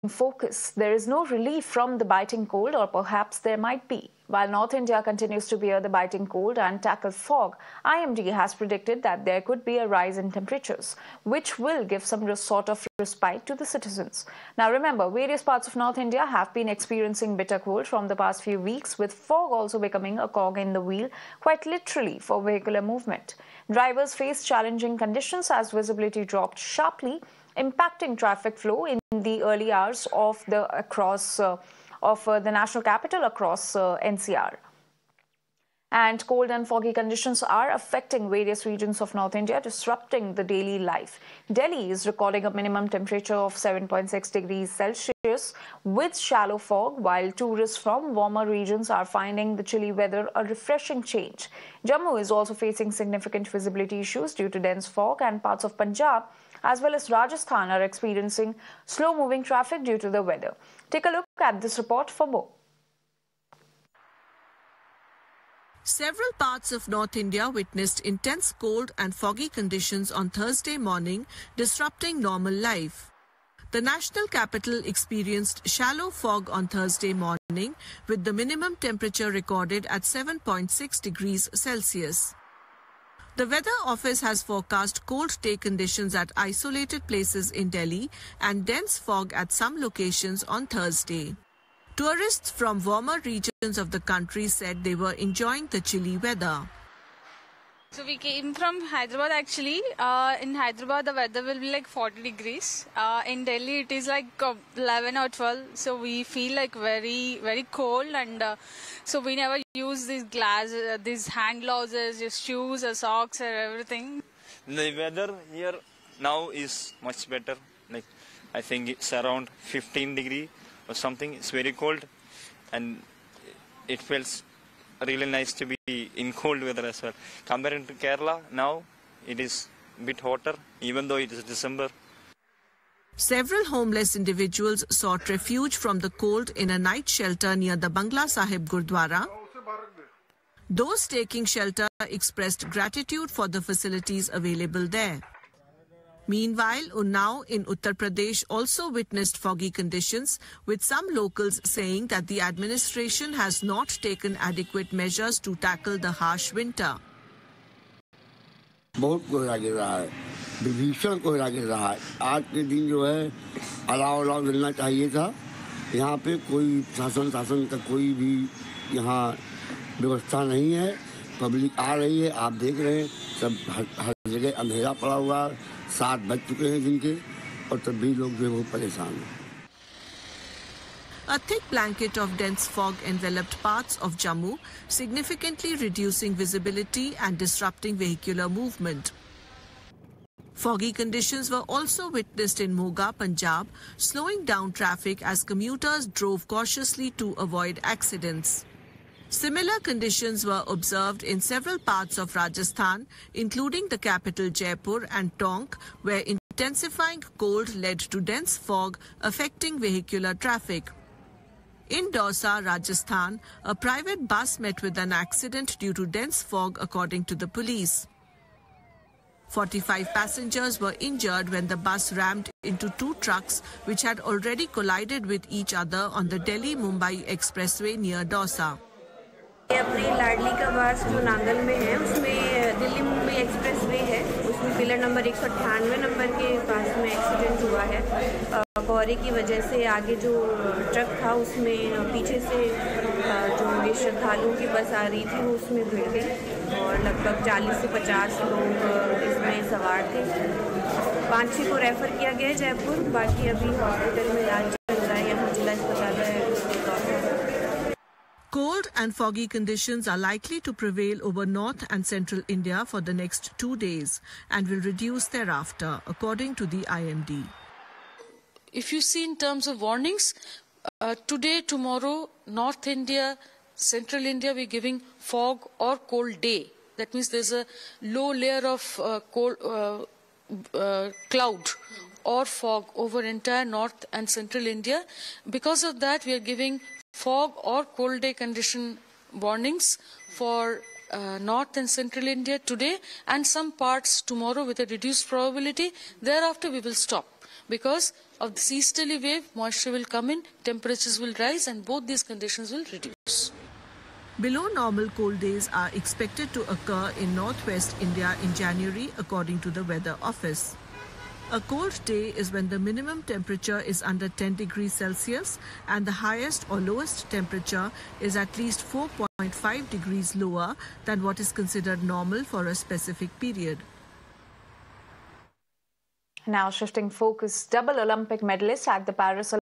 focus. There is no relief from the biting cold, or perhaps there might be. While North India continues to bear the biting cold and tackle fog, IMD has predicted that there could be a rise in temperatures, which will give some sort of respite to the citizens. Now remember, various parts of North India have been experiencing bitter cold from the past few weeks, with fog also becoming a cog in the wheel, quite literally, for vehicular movement. Drivers face challenging conditions as visibility dropped sharply, impacting traffic flow in the early hours of the national capital across NCR. And cold and foggy conditions are affecting various regions of North India, disrupting the daily life. Delhi is recording a minimum temperature of 7.6 degrees Celsius with shallow fog, while tourists from warmer regions are finding the chilly weather a refreshing change. Jammu is also facing significant visibility issues due to dense fog, and parts of Punjab as well as Rajasthan are experiencing slow-moving traffic due to the weather. Take a look at this report for more. Several parts of North India witnessed intense cold and foggy conditions on Thursday morning, disrupting normal life. The national capital experienced shallow fog on Thursday morning, with the minimum temperature recorded at 7.6 degrees Celsius. The Weather Office has forecast cold day conditions at isolated places in Delhi and dense fog at some locations on Thursday. Tourists from warmer regions of the country said they were enjoying the chilly weather. So we came from Hyderabad actually. In Hyderabad the weather will be like 40 degrees. In Delhi it is like 11 or 12. So we feel like very cold, and so we never use these hand gloves, your shoes or socks or everything. The weather here now is much better. Like I think it's around 15 degree or something. It's very cold, and it feels really nice to be in cold weather as well. Compared to Kerala, now it is a bit hotter, even though it is December. Several homeless individuals sought refuge from the cold in a night shelter near the Bangla Sahib Gurdwara. Those taking shelter expressed gratitude for the facilities available there. Meanwhile, Unnao in Uttar Pradesh also witnessed foggy conditions, with some locals saying that the administration has not taken adequate measures to tackle the harsh winter. बहुत कोहरा गिर रहा है, भीषण कोहरा गिर रहा है। आज के दिन जो है अलाव मिलना चाहिए था। यहाँ पे कोई शासन का कोई भी यहाँ व्यवस्था नहीं है। पब्लिक आ रही है, आप देख रहे हैं, सब हर जगह अंधेरा पड़ा हुआ, 7 बज चुके हैं दिन के, और तब भी लोग जो है बहुत परेशान हैं। A thick blanket of dense fog enveloped parts of Jammu, significantly reducing visibility and disrupting vehicular movement. Foggy conditions were also witnessed in Moga, Punjab, slowing down traffic as commuters drove cautiously to avoid accidents. Similar conditions were observed in several parts of Rajasthan, including the capital Jaipur and Tonk, where intensifying cold led to dense fog affecting vehicular traffic. In Dausa, Rajasthan, a private bus met with an accident due to dense fog, according to the police. 45 passengers were injured when the bus rammed into 2 trucks which had already collided with each other on the Delhi-Mumbai expressway near Dausa. अपनी लाडली का बस जो नांगल में है, उसमें Delhi Mumbai express way है, उसमें pillar number 198 number के पास में एक्सीडेंट हुआ है। कोहरे की वजह से आगे जो ट्रक था उसमें पीछे से जो ये श्रद्धालुओं की बस आ रही थी वो उसमें भिड़ गई, और लगभग 40 से 50 लोग इसमें सवार थे। 5-6 को रेफ़र किया गया है जयपुर, बाकी अभी हॉस्पिटल में इलाज चल रहा है यहाँ जिला अस्पताल है। Cold and foggy conditions are likely to prevail over north and central India for the next 2 days and will reduce thereafter, according to the IMD. If you see in terms of warnings, today, tomorrow, North India, Central India, we're giving fog or cold day. That means there's a low layer of cloud or fog over entire North and Central India. Because of that, we are giving fog or cold day condition warnings for North and Central India today and some parts tomorrow with a reduced probability. Thereafter we will stop, because of the easterly wave, moisture will come in, temperatures will rise, and both these conditions will reduce. Below normal cold days are expected to occur in northwest India in January, according to the Weather Office. A cold day is when the minimum temperature is under 10 degrees Celsius and the highest or lowest temperature is at least 4.5 degrees lower than what is considered normal for a specific period. Now shifting focus, double Olympic medalist at the Paris